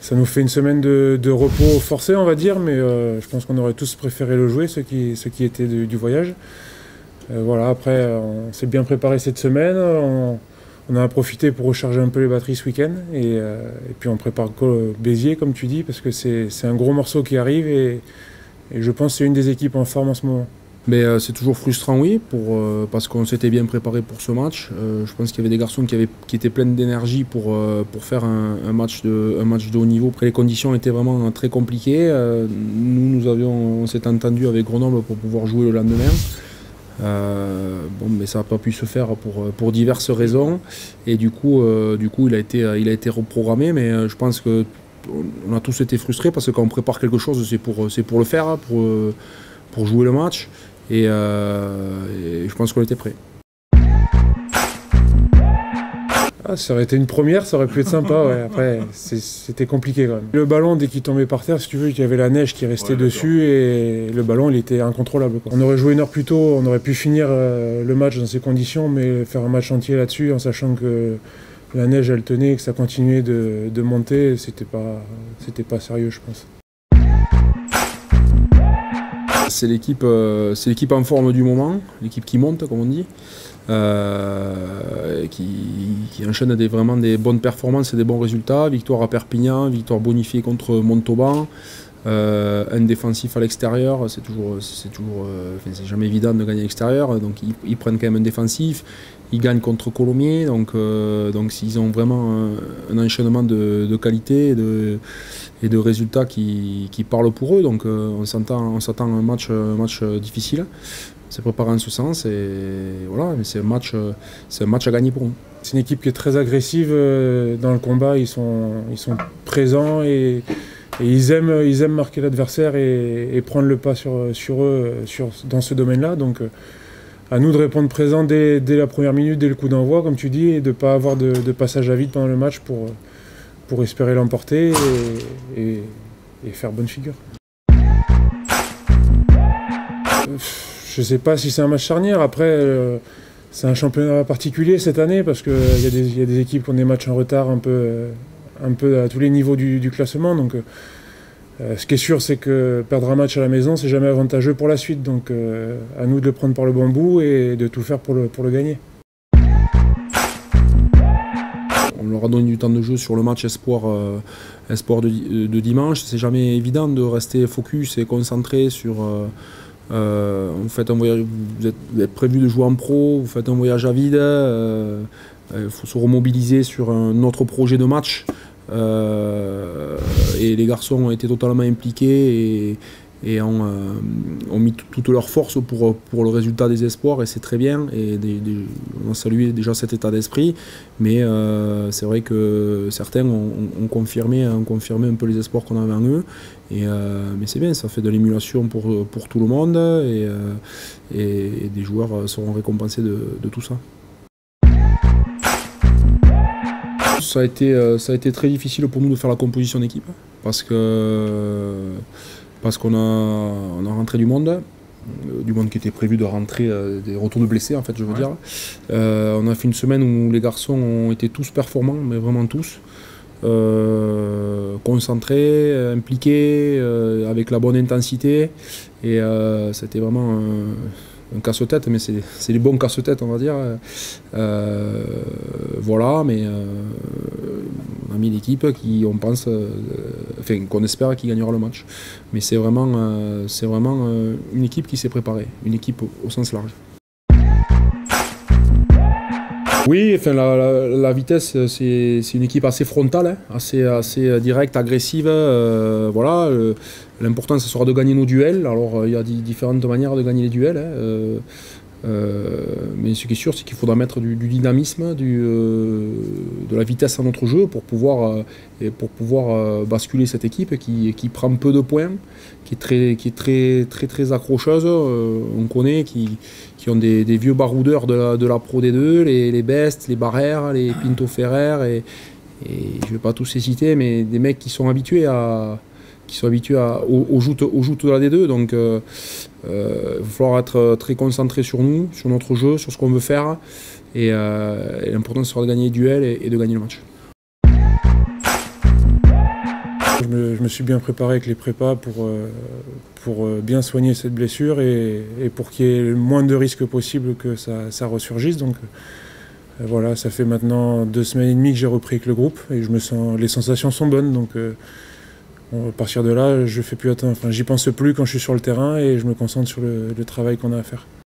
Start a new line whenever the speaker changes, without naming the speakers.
Ça nous fait une semaine de repos forcé, on va dire, mais je pense qu'on aurait tous préféré le jouer, ceux qui étaient du voyage. Voilà, après, on s'est bien préparé cette semaine. On a profité pour recharger un peu les batteries ce week-end. Et puis on prépare Béziers, comme tu dis, parce que c'est un gros morceau qui arrive. Et je pense que c'est une des équipes en forme en ce moment.
Mais c'est toujours frustrant, oui, parce qu'on s'était bien préparé pour ce match. Je pense qu'il y avait des garçons qui étaient pleins d'énergie pour faire un match de haut niveau. Après, les conditions étaient vraiment très compliquées. On s'est entendu avec Grenoble pour pouvoir jouer le lendemain. Bon, mais ça n'a pas pu se faire pour diverses raisons. Et du coup, il a été reprogrammé. Mais je pense qu'on a tous été frustrés parce que quand on prépare quelque chose, c'est pour le faire, pour jouer le match. Et je pense qu'on était prêts.
Ah, ça aurait été une première, ça aurait pu être sympa. Ouais. Après, c'était compliqué quand même. Le ballon, dès qu'il tombait par terre, si tu veux, il y avait la neige qui restait dessus et le ballon, il était incontrôlable, quoi. On aurait joué une heure plus tôt, on aurait pu finir le match dans ces conditions, mais faire un match entier là-dessus en sachant que la neige, elle tenait et que ça continuait de monter, c'était pas sérieux, je pense.
C'est l'équipe en forme du moment, l'équipe qui monte, comme on dit, qui enchaîne vraiment des bonnes performances et des bons résultats. Victoire à Perpignan, victoire bonifiée contre Montauban, un défensif à l'extérieur, c'est jamais évident de gagner à l'extérieur, donc ils prennent quand même un défensif. Ils gagnent contre Colomiers, donc ils ont vraiment un enchaînement de qualité et de résultats qui parlent pour eux. Donc on s'attend à un match difficile. On s'est préparé en ce sens et voilà, mais c'est un match à gagner pour nous.
C'est une équipe qui est très agressive dans le combat. Ils sont présents et ils aiment marquer l'adversaire et prendre le pas sur eux dans ce domaine-là. Donc à nous de répondre présent dès la première minute, dès le coup d'envoi, comme tu dis, et de ne pas avoir de passage à vide pendant le match pour espérer l'emporter et faire bonne figure. Je ne sais pas si c'est un match charnière. Après, c'est un championnat particulier cette année parce qu'il y a des équipes qui ont des matchs en retard un peu à tous les niveaux du classement. Donc, ce qui est sûr, c'est que perdre un match à la maison, c'est jamais avantageux pour la suite. Donc à nous de le prendre par le bon bout et de tout faire pour le gagner.
On leur a donné du temps de jeu sur le match espoir de dimanche. C'est jamais évident de rester focus et concentré sur... vous faites un voyage, vous êtes prévu de jouer en pro, vous faites un voyage à vide. Il faut se remobiliser sur un autre projet de match. Et les garçons ont été totalement impliqués et ont mis toutes leurs forces pour le résultat des espoirs et c'est très bien et on a salué déjà cet état d'esprit, mais c'est vrai que certains ont confirmé un peu les espoirs qu'on avait en eux mais c'est bien, ça fait de l'émulation pour tout le monde et des joueurs seront récompensés de tout ça. Ça a été très difficile pour nous de faire la composition d'équipe parce qu'on a rentré du monde qui était prévu de rentrer, des retours de blessés en fait je veux dire. On a fait une semaine où les garçons ont été tous performants, mais vraiment tous. Concentrés, impliqués, avec la bonne intensité et c'était vraiment un casse-tête, mais c'est les bons casse-têtes on va dire. Voilà, mais on a mis l'équipe qu'on espère qui gagnera le match. Mais c'est vraiment une équipe qui s'est préparée, une équipe au sens large. Oui, enfin, la vitesse, c'est une équipe assez frontale, hein, assez directe, agressive. Voilà, l'important, ce sera de gagner nos duels. Alors, il y a différentes manières de gagner les duels. Hein, mais ce qui est sûr, c'est qu'il faudra mettre du dynamisme, de la vitesse à notre jeu pour pouvoir basculer cette équipe qui prend peu de points, qui est très accrocheuse. On connaît, qui ont des vieux baroudeurs de la Pro D2, les Best, les Barrère, les Pinto Ferrer, et je ne vais pas tous les citer, mais des mecs qui sont habitués aux joutes de la D2, donc il va falloir être très concentré sur nous, sur notre jeu, sur ce qu'on veut faire, et l'important sera de gagner les duels et de gagner le match.
je me suis bien préparé avec les prépas pour bien soigner cette blessure et pour qu'il y ait le moins de risques possible que ça ressurgisse. Donc voilà, ça fait maintenant 2 semaines et demie que j'ai repris avec le groupe et les sensations sont bonnes. Donc à partir de là, j'y pense plus quand je suis sur le terrain et je me concentre sur le travail qu'on a à faire.